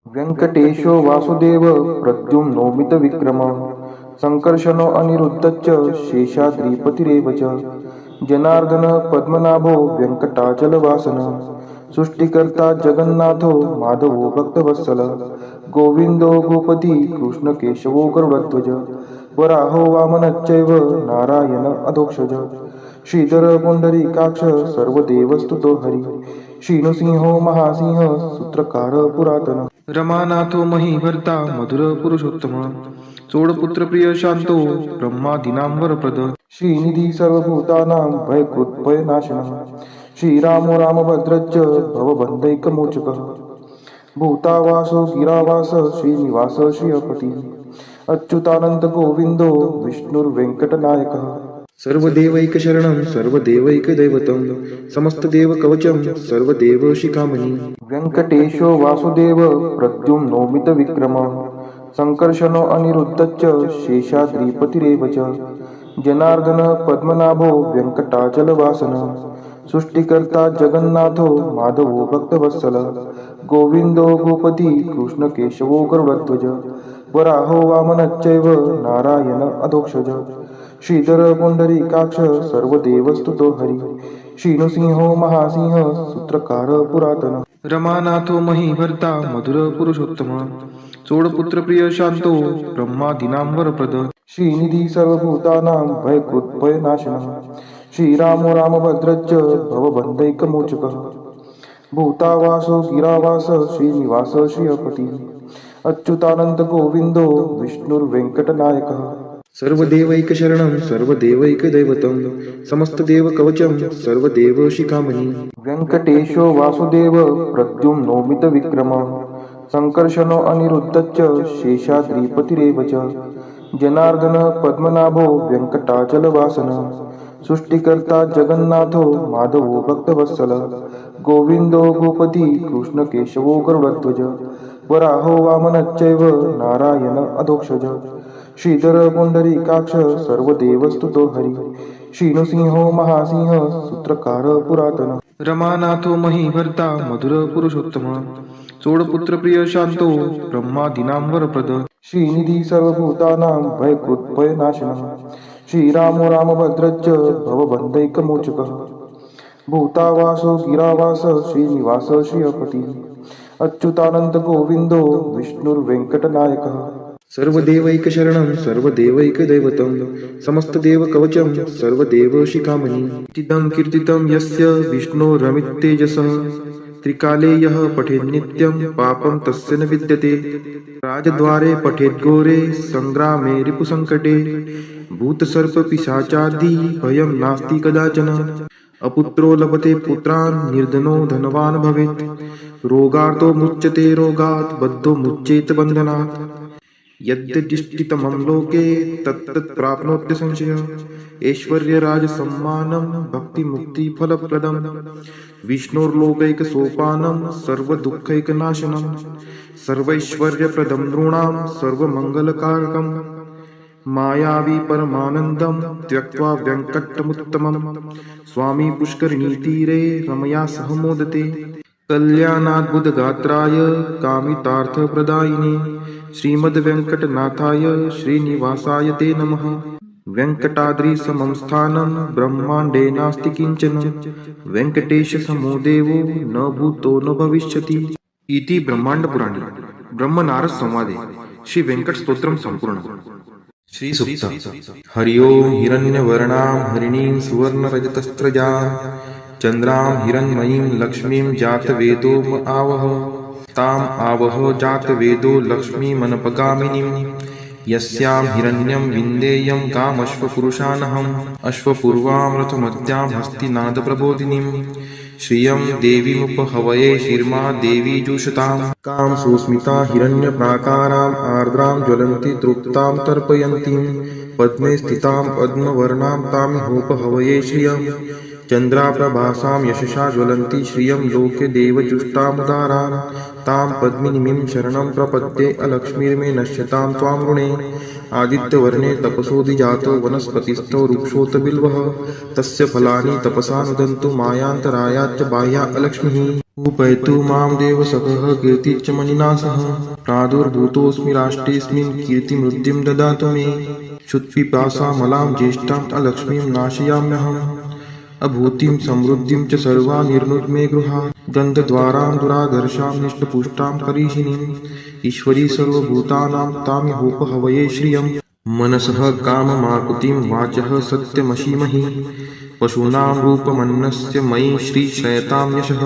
व्यङ्कटेशो वासुदेव प्रद्युम्नोमित विक्रम संकर्षणो अनिरुद्धश्च शेषाद्रिपतिरेव च जनार्दन पद्मनाभो व्यङ्कटाचलवासन सृष्टिकर्ता जगन्नाथो माधवो भक्तवत्सल गोविन्दो गोपति कृष्णकेशवो गरुडध्वज वराहो वामनश्चैव नारायण अधोक्षज श्रीधर पुण्डरीकाक्ष सर्वदेवस्तुतो हरि श्रीनृसिंहो महासिंह सूत्रकार पुरातन रमानाथो महीभर्ता मधुर पुरुषोत्तम चोडपुत्र प्रिय शांतो ब्रह्मादीनां वरप्रद श्रीनिधी सर्वभूतानां भयकृत्भयनाशनः श्रीरामो रामभद्रश्च भवबन्धैकमोचकः भूतावासो गिरावास श्रीनिवास श्रियपतिः अच्युतानन्द गोविन्दो विष्णुर्वेङ्कटनायकः सर्वदेवैकशरणं सर्वदेवैकदैवतं समस्तदेवकवचं सर्वदेवशिखामणि व्यङ्कटेशो वासुदेव प्रद्युम्नोमित विक्रम संकर्षणो अनिरुद्धश्च शेषाद्रिपतिरेव च जनार्दन पद्मनाभो व्यङ्कटाचलवासन सृष्टिकर्ता जगन्नाथो माधवो भक्तवत्सल गोविन्दो गोपति कृष्णकेशवो गरुडध्वज वराहो वामनश्चैव नारायण अधोक्षज श्रीधर पुण्डरीकाक्ष सर्वदेवस्तुतो हरि श्रीनृसिंहो महासिंह सूत्रकार पुरातन रमानाथो महीभर्ता मधुर पुरुषोत्तम चोडपुत्र प्रिय शांतो ब्रह्मादीनां वरप्रद श्रीनिधी सर्वभूतानां भयकृत्भयनाशनः श्रीरामो रामभद्रश्च भवबन्धैकमोचकः भूतावासो गिरावास श्रीनिवास श्रियपतिः अच्युतानन्द गोविन्दो विष्णुर्वेङ्कटनायकः सर्वदेवैकशरणं सर्वदेवैकदैवतं समस्तदेवकवचं सर्वदेवशिखामणि व्यङ्कटेशो वासुदेव प्रद्युम्नोमित विक्रम संकर्षणो अनिरुद्धश्च शेषाद्रिपतिरेव च जनार्दन पद्मनाभो व्यङ्कटाचलवासन सृष्टिकर्ता जगन्नाथो माधवो भक्तवत्सल गोविन्दो गोपति कृष्णकेशवो गरुडध्वज वराहो वामनश्चैव नारायण अधोक्षज श्रीधर पुण्डरीकाक्ष सर्वदेवस्तुतो हरि श्रीनृसिंहो महासिंह सूत्रकार पुरातन रमानाथो महीभर्ता मधुर पुरुषोत्तम चोडपुत्र प्रिय शांतो ब्रह्मादीनां वरप्रद श्रीनिधी सर्वभूतानां भयकृत्भयनाशनः श्रीरामो रामभद्रश्च भवबन्धैकमोचकः भूतावासो गिरावास श्रीनिवास श्रियपतिः अच्युतानन्द गोविन्दो विष्णुर्वेङ्कटनायकः सर्वदेवैकशरणं सर्वदेवैकदैवतं समस्तदेवकवचं सर्वदेवशिखामणि इदं कीर्तितं यस्य विष्णोरमिततेजसः त्रिकाले यः पठेन्नित्यं पापं तस्य न विद्यते राजद्वारे पठेद्घोरे संग्रामे रिपुसङ्कटे भूतसर्पपिशाचादि भयं नास्ति कदाचन अपुत्रो लभते पुत्रान् निर्धनो धनवान् भवेत् रोगार्तो मुच्यते रोगात् बद्धो मुच्येत बन्धनात् यद्यदिष्टितमं लोके तत्तत् प्राप्नोत्य संशयः ऐश्वर्यराजसम्मानं भक्तिमुक्तिफलप्रदं विष्णोर्लोकैकसोपानं सर्वदुःखैकनाशनं सर्वैश्वर्यप्रदं नृणां सर्वमङ्गलकारकं मायावी परमानन्दं त्यक्त्वा व्यङ्कटमुत्तमं स्वामी पुष्करिणीतीरे रमया सह मोदते कल्याणाद्भुतगात्राय कामितार्थप्रदायिने श्रीमद्वेङ्कटनाथाय श्रीनिवासाय ते नमः वेङ्कटाद्रिसमं स्थानं ब्रह्माण्डे नास्ति किञ्चन वेङ्कटेशसमो देवो न भूतो न भविष्यति इति ब्रह्माण्डपुराणे ब्रह्मनारद संवादे श्री वेङ्कट स्तोत्रम संपूर्ण श्री सुक्त हरि ओम हिरण्यवर्णां हरिणीं सुवर्णरजतस्त्रजां चन्द्रां हिरण्मयीं लक्ष्मीं जातवेदो आवह ताम् आवह जातवेदो लक्ष्मीमनपगामिनीं यस्यां हिरण्यं विन्देयं कामश्वपुरुषानहम् अश्वपूर्वां रथमत्यां हस्तिनादप्रबोधिनीं श्रियं देवीमुपहवये शिर्मा देवी जुषतां कां सुस्मिता हिरण्यप्राकाराम् आर्द्रां ज्वलन्ति तृप्तां तर्पयन्तीं पद्मे स्थितां पद्मवर्णां तामिहोपहवये श्रियं चन्द्राप्रभासां यशसा ज्वलन्ति श्रियं लोके देवजुष्टामुदारां तां पद्मिनीं शरणं प्रपद्ये अलक्ष्मीर्मे नश्यतां त्वां ऋणे आदित्यवर्णे तपसोऽधिजातो वनस्पतिस्थो वृक्षोत बिल्वः तस्य फलानि तपसा नुदन्तु मायान्तरायाच्च बाह्या अलक्ष्मीः उपैतु मां देवसखः कीर्तिश्च मणिना सह प्रादुर्भूतोऽस्मि राष्ट्रेऽस्मिन् कीर्तिमृद्धिं ददातु मे क्षुत्पिपासामलां ज्येष्ठाम् अलक्ष्मीं नाशयाम्यहम् अभूतिं समृद्धिं च सर्वा निर्नुद्मे गृहात् गन्धद्वारां दुराधर्षां निष्टपुष्टां करीषिणीम् ईश्वरी सर्वभूतानां तामिहोपहवये श्रियम् मनसः काममाकुतिं वाचः सत्यमशीमहि पशूनां रूपमन्नस्य मयि श्रीशयतां यशः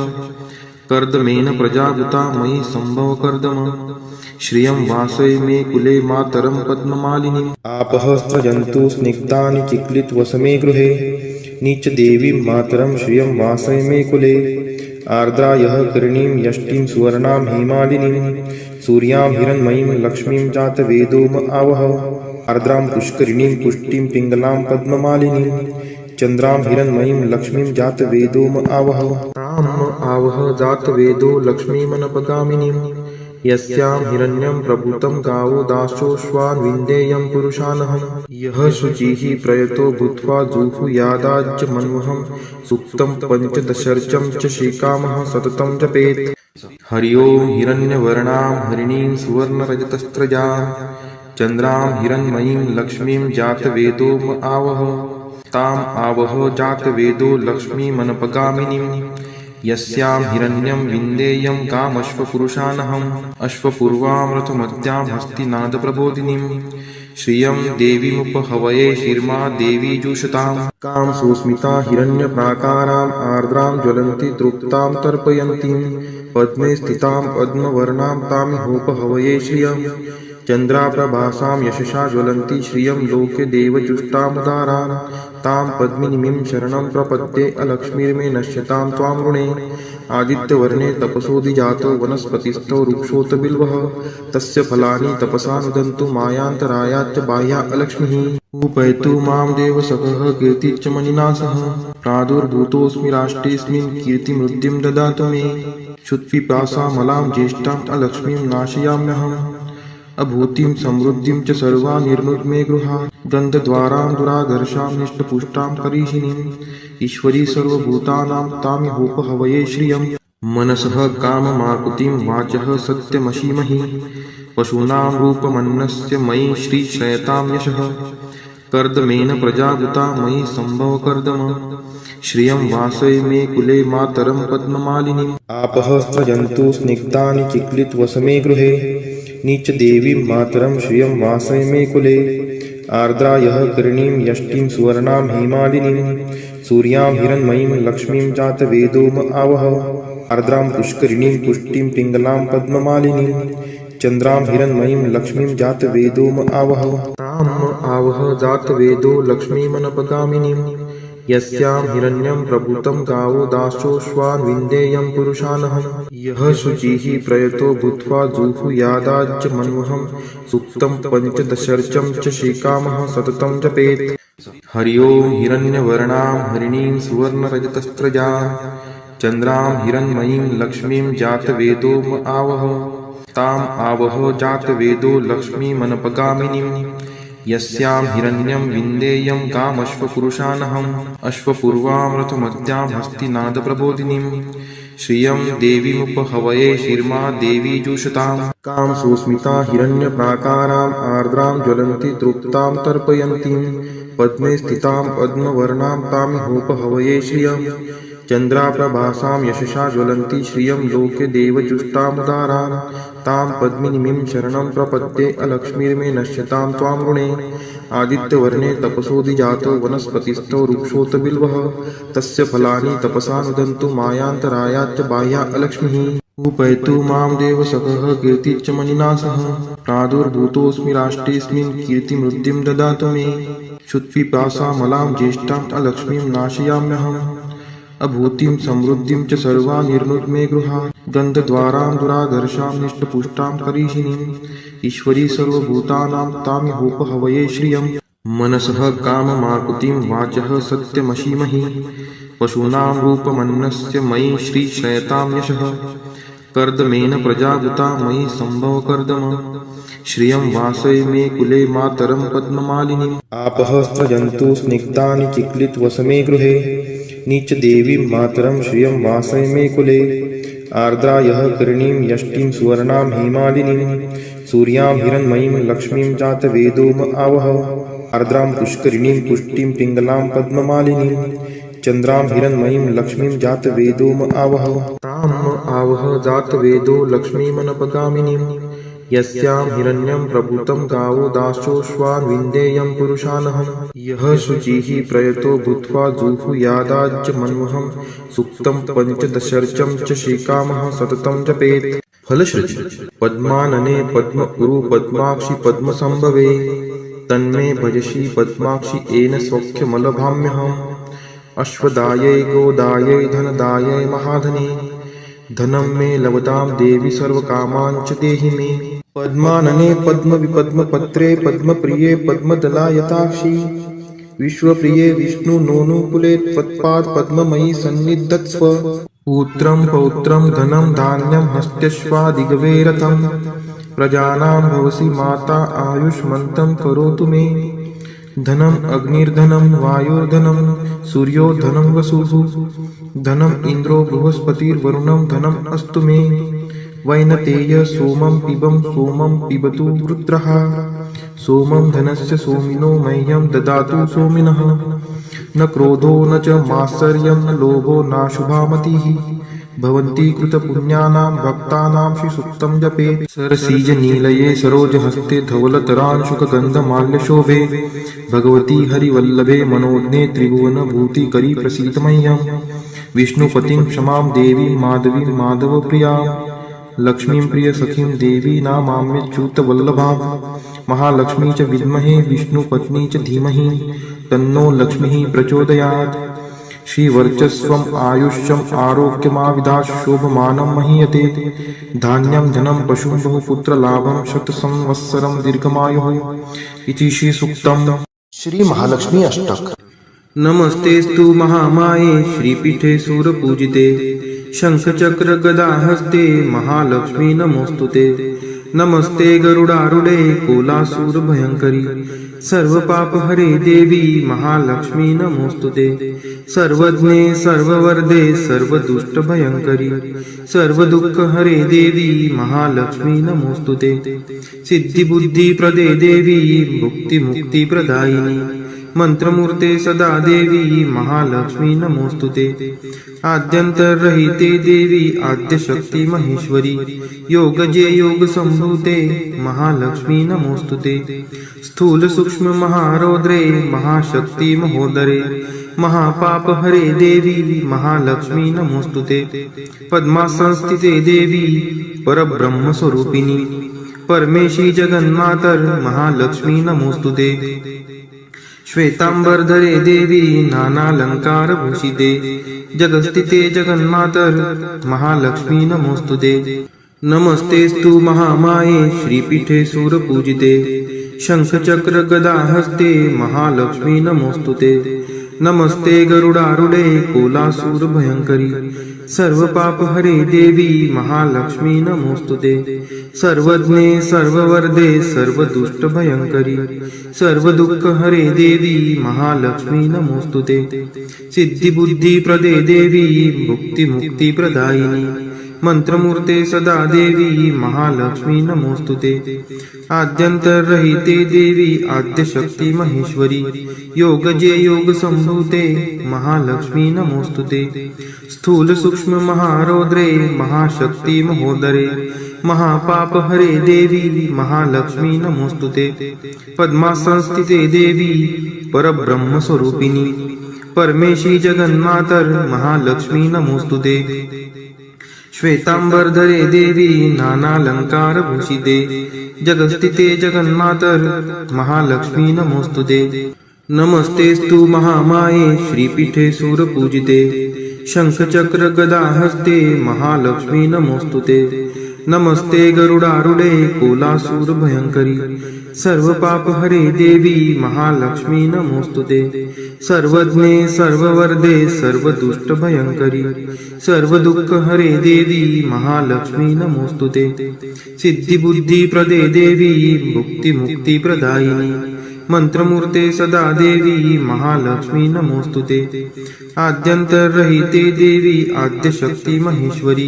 कर्दमेन प्रजावृता मयि सम्भव कर्दम श्रियं वासय मे कुले मातरं पद्ममालिनीम् आपः स्रजन्तु स्निग्धानि चिक्लितवसमे गृहे नीचदेवीं मातरं श्रियं वासय मे कुले आर्द्रा यः करणीं यष्टिं सुवर्णां हेमालिनीं सूर्यां हिरण्मयीं लक्ष्मीं जातवेदोम आवह आर्द्रां पुष्करिणीं पुष्टिं पिङ्गलां पद्ममालिनीं चन्द्रां हिरण्मयीं लक्ष्मीं जातवेदोम आवह ताम् आवह जातवेदो लक्ष्मीमनपगामिनीं यस्यां हिरण्यं प्रभूतं गावो दासोऽश्वान् विन्देयं पुरुषानहं यः शुचिः प्रयतो भूत्वा जुहुयादाज्यमन्वहं सूक्तं पञ्चदशर्चं च श्रीकामः सततं जपेत् हरि ओं हिरण्यवर्णां हरिणीं सुवर्णरजतस्त्रजां चन्द्रां हिरण्मयीं लक्ष्मीं जातवेदोम आवह ताम् आवह जातवेदो लक्ष्मीमनपगामिनीं यस्यां हिरण्यं विन्देयं कामश्वपुरुषानहम् अश्वपूर्वामृतमद्यां हस्तिनादप्रबोधिनीं श्रियं देवीमुपहवये शिर्मा देवी जुषताम् कां सुस्मिता हिरण्यप्राकाराम् आर्द्रां ज्वलन्ति तृप्तां तर्पयन्तीं पद्मे स्थितां पद्मवर्णां तामिहोपहवये श्रियम् चन्द्राप्रभासां यशसा ज्वलन्ति श्रियं लोके देवजुष्टामुदारान् तां पद्मिनीं शरणं प्रपद्ये अलक्ष्मीर्मे नश्यतां त्वां ऋणे आदित्यवर्णे तपसोऽधिजातो वनस्पतिस्थो वृक्षोऽत बिल्वः तस्य फलानि तपसानुदन्तु मायान्तरायाच्च बाह्या अलक्ष्मीः उपैतु मां देवसखः कीर्तिश्च मणिना सह प्रादुर्भूतोऽस्मि राष्ट्रेऽस्मिन् कीर्तिमृद्धिं ददातु मे क्षुत्पिपासामलां ज्येष्ठाम् अलक्ष्मीं नाशयाम्यहम् अभूतिं समृद्धिं च सर्वा निर्नुद्मे गृहात् गन्धद्वारां दुराधर्षां निष्टपुष्टां करीषिणीम् ईश्वरी सर्वभूतानां तामिहोपहवये श्रियम् मनसः काममाकुतिं वाचः सत्यमशीमहि पशूनां रूपमन्नस्य मयि श्रीशयतां यशः कर्दमेन प्रजावृता मयि सम्भव कर्दम श्रियं वासय मे कुले मातरं पद्ममालिनीम् आपः स्रजन्तु स्निग्धानि चिक्लितवसमे गृहे नीचदेवीं मातरं श्रियं वासय मे कुले आर्द्रा यः करणीं यष्टिं सुवर्णां हेमालिनीं सूर्यां हिरण्मयीं लक्ष्मीं जातवेदोम आवह आर्द्रां पुष्करिणीं पुष्टिं पिङ्गलां पद्ममालिनीं चन्द्रां हिरण्मयीं लक्ष्मीं जातवेदोम आवह ताम् आवह जातवेदो लक्ष्मीमनपगामिनीं यस्यां हिरण्यं प्रभूतं गावो दासोऽश्वान् विन्देयं पुरुषानहं यः शुचिः प्रयतो भूत्वा जुहुयादाज्यमन्वहं सूक्तं पञ्चदशर्चं च श्रीकामः सततं जपेत् हरि ओं हिरण्यवर्णां हरिणीं सुवर्णरजतस्त्रजां चन्द्रां हिरण्मयीं लक्ष्मीं जातवेदोम आवह ताम् आवह जातवेदो लक्ष्मीमनपगामिनीं यस्यां हिरण्यं विन्देयं कामश्वपुरुषानहम् अश्वपूर्वामृतमद्यां हस्तिनादप्रबोधिनीं श्रियं देवीमुपहवये शिर्मा देवी जुषताम् कां सुस्मिता हिरण्यप्राकाराम् आर्द्रां ज्वलन्ति तृप्तां तर्पयन्तीं पद्मे स्थितां पद्मवर्णां तामिहोपहवये श्रियम् चन्द्राप्रभासां यशसा ज्वलन्ति श्रियं लोके देवजुष्टामुदारान् तां पद्मिनीं शरणं प्रपद्ये अलक्ष्मीर्मे नश्यतां त्वां ऋणे आदित्यवर्णे तपसोऽधिजातो वनस्पतिस्थो वृक्षोऽत बिल्वः तस्य फलानि तपसानुदन्तु मायान्तरायाच्च बाह्या अलक्ष्मीः उपैतु मां देवसखः कीर्तिश्च मणिना सह प्रादुर्भूतोऽस्मि राष्ट्रेऽस्मिन् कीर्तिमृद्धिं ददातु मे क्षुत्पिपासामलां ज्येष्ठाम् अलक्ष्मीं नाशयाम्यहम् अभूतिं समृद्धिं च सर्वा निर्नुद्मे गृहात् गन्धद्वारां दुराधर्षां निष्टपुष्टां करीषिणीम् ईश्वरी सर्वभूतानां तामिहोपहवये श्रियम् मनसः काममाकुतिं वाचः सत्यमशीमहि पशूनां रूपमन्नस्य मयि श्रीशयतां यशः कर्दमेन प्रजावृता मयि सम्भव कर्दम श्रियं वासय मे कुले मातरं पद्ममालिनीम् आपः स्रजन्तु स्निग्धानि चिक्लितवसमे गृहे नीचदेवीं मातरं श्रियं वासय मे कुले आर्द्रायः कर्णीं यष्टिं सुवर्णां हेमालिनीं सूर्यां हिरण्मयीं लक्ष्मीं जातवेदोम आवह आर्द्रां पुष्करिणीं पुष्टिं पिङ्गलां पद्ममालिनीं चन्द्रां हिरण्मयीं लक्ष्मीं जातवेदोम आवह ताम् आवह जातवेदो लक्ष्मीमनपगामिनीं यस्यां हिरण्यं प्रभूतं गावो दाशोऽश्वान् विन्देयं पुरुषानहं यः शुचिः प्रयतो भूत्वा जुहुयादाज्यमन्वहं सूक्तं पञ्चदशर्चं च श्रीकामः सततं जपेत् फलश्रुति पद्मानने पद्म उरु पद्माक्षि पद्मसंभवे तन्मे भजसि पद्माक्षि येन सौख्यमलभाम्यहम् अश्वदायै गोदायै धनदायै महाधने धनं मे लभतां देवी सर्वकामान् च देहि मे पद्मानने पद्मविपद्मपत्रे पद्मप्रिये पद्मदलायताक्षी विश्वप्रिये विष्णुनोनुकुले त्वत्पाद पद्ममयी सन्निधत्स्व पुत्रं पौत्रं धनं धान्यं हस्त्यश्वादिगवे रथं प्रजानां भवसि माता आयुष्मन्तं करोतु मे धनम् अग्निर्धनं वायुर्धनं सूर्यो धनं वसुः धनम् इन्द्रो बृहस्पतिर्वरुणं धनम् अस्तु मे वैनतेय सोमं पिबतु रुद्रः सोमं धनस्य सोमिनो मह्यं ददातु सोमिनः न क्रोधो न च मात्सर्यं न लोभो नाशुभा मतिः भवन्ति कृतपुण्यानां भक्तानां श्रीसूक्तं जपेत् सरसीजनीलये सरोजहस्ते धवलतरांशुकगन्धमाल्यशोभे भगवती हरिवल्लभे मनोज्ञे त्रिभुवनभूतिकरी प्रसीद मह्यं विष्णुपतिं क्षमां देवीं माधवीं माधवप्रियां लक्ष्मीं प्रियसखीं देवी नामाम्यच्युतवल्लभां महालक्ष्मी च विद्महे विष्णुपत्नी च धीमहि तन्नो लक्ष्मीः प्रचोदयात् श्रीवर्चस्वम् आयुष्यम् आरोग्यमाविदात् शोभमानं महीयते धान्यं धनं पशुं बहुपुत्रलाभं शतसंवत्सरं दीर्घमायुः इति श्रीसूक्तम् श्री महालक्ष्मी अष्टक। नमस्तेस्तु महामाये श्रीपीठे सूरपूजिते शंखचक्र गदाहस्ते महालक्ष्मी नमोस्तुते नमस्ते गरुडारूढे कोलासूर भयंकरी सर्वपापहरे देवी महालक्ष्मी नमोस्तुते सर्वज्ञे सर्ववरदे सर्वदुष्टभयंकरी सर्वदुःखहरे देवी महालक्ष्मी नमोस्तुते सिद्धिबुद्धिप्रदे देवी भुक्तिमुक्तिप्रदायिनी मंत्रमूर्ते सदा देवी महालक्ष्मी नमोस्तुते आद्यंतरहिते देवी आद्यशक्ति महेश्वरी योगजे योग संभूते महालक्ष्मी नमोस्तुते स्थूल सूक्ष्म महारौद्रे महाशक्ति महोदरे महापापहरे देवी महालक्ष्मी नमोस्तुते पद्मासंस्थिते देवी परब्रह्म स्वरूपिणी परमेशी जगन्मातर महालक्ष्मी नमोस्तुते श्वेतांबरधरे देवी नानालंकारभूषिते जगस्थिते जगन्मातर महालक्ष्मी नमोस्तुते नमस्तेस्तु महामाये श्रीपीठे सूरपूजिते शंखचक्र गदाहस्ते महालक्ष्मी नमोस्तुते नमस्ते गरुडारूढे कोलासूर भयंकरी सर्वपापहरे देवी महालक्ष्मी नमोस्तुते सर्वज्ञे सर्ववरदे सर्वदुष्टभयंकरी सर्वदुःखहरे देवी महालक्ष्मी नमोस्तुते सिद्धिबुद्धिप्रदे देवी भुक्तिमुक्तिप्रदायिनी मंत्रमूर्ते सदा देवी महालक्ष्मी नमोस्तुते आद्यंतरहिते देवी आद्यशक्ति महेश्वरी योगजे योग संभूते महालक्ष्मी नमोस्तुते स्थूल सूक्ष्म महारौद्रे महाशक्ति महोदरे महापापहरे देवी महालक्ष्मी नमोस्तुते पद्मासंस्थिते देवी परब्रह्म स्वरूपिणी परमेशी जगन्मातर महालक्ष्मी नमोस्तुते श्वेतांबरधरे देवी नानालंकारभूषिते जगस्थिते जगन्मातर महालक्ष्मी नमोस्तुते नमस्तेस्तु महामाये श्रीपीठे सूरपूजिते शंखचक्र गदाहस्ते महालक्ष्मी नमोस्तुते नमस्ते गरुडारूढे कोलासूर भयंकरी सर्वपापहरे देवी महालक्ष्मी नमोस्तुते सर्वज्ञे सर्ववरदे सर्वदुष्टभयंकरी सर्वदुःखहरे देवी महालक्ष्मी नमोस्तुते सिद्धिबुद्धिप्रदे देवी भुक्तिमुक्तिप्रदायिनी मंत्रमूर्ते सदा देवी महालक्ष्मी नमोस्तुते आद्यंतरहिते देवी आद्यशक्ती महेश्वरी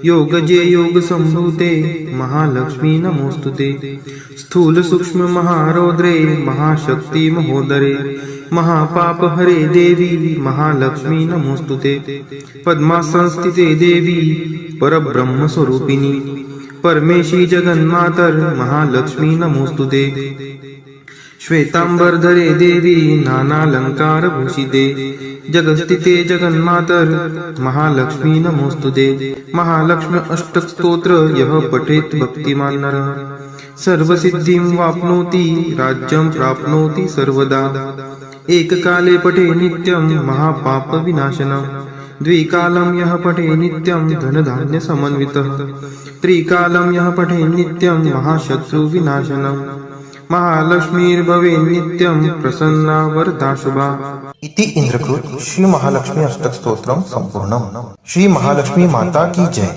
योगजे योग संभूते महालक्ष्मी नमोस्तुते स्थूल सूक्ष्म महारौद्रे महाशक्ती महोदरे महापाप हरे देवी महालक्ष्मी नमोस्तुते पद्मासनस्थिते देवी परब्रह्म स्वरूपिणी परमेशी जगन्मातर महालक्ष्मी नमोस्तुते श्वेतांबरधरे देवी नानालंकार भूषिते जगस्थिते जगन्मातर महालक्ष्मी नमोस्तुते महालक्ष्मी अष्टक स्तोत्र यः पठेत् भक्तिमान् नरः सर्वसिद्धिं वाप्नोति राज्यं प्राप्नोति सर्वदा एककाले पठे नित्यं महापाप विनाशनम् द्विकालं यः पठे नित्यं धनधान्य समन्वितः त्रिकालं यः पठे नित्यं महाशत्रु विनाशनम् महालक्ष्मीर्भवे नित्यं प्रसन्ना वरदा शुभा। इति इंद्रकृत श्री महालक्ष्मी अष्टक स्तोत्रम संपूर्णम। श्री महालक्ष्मी माता की जय।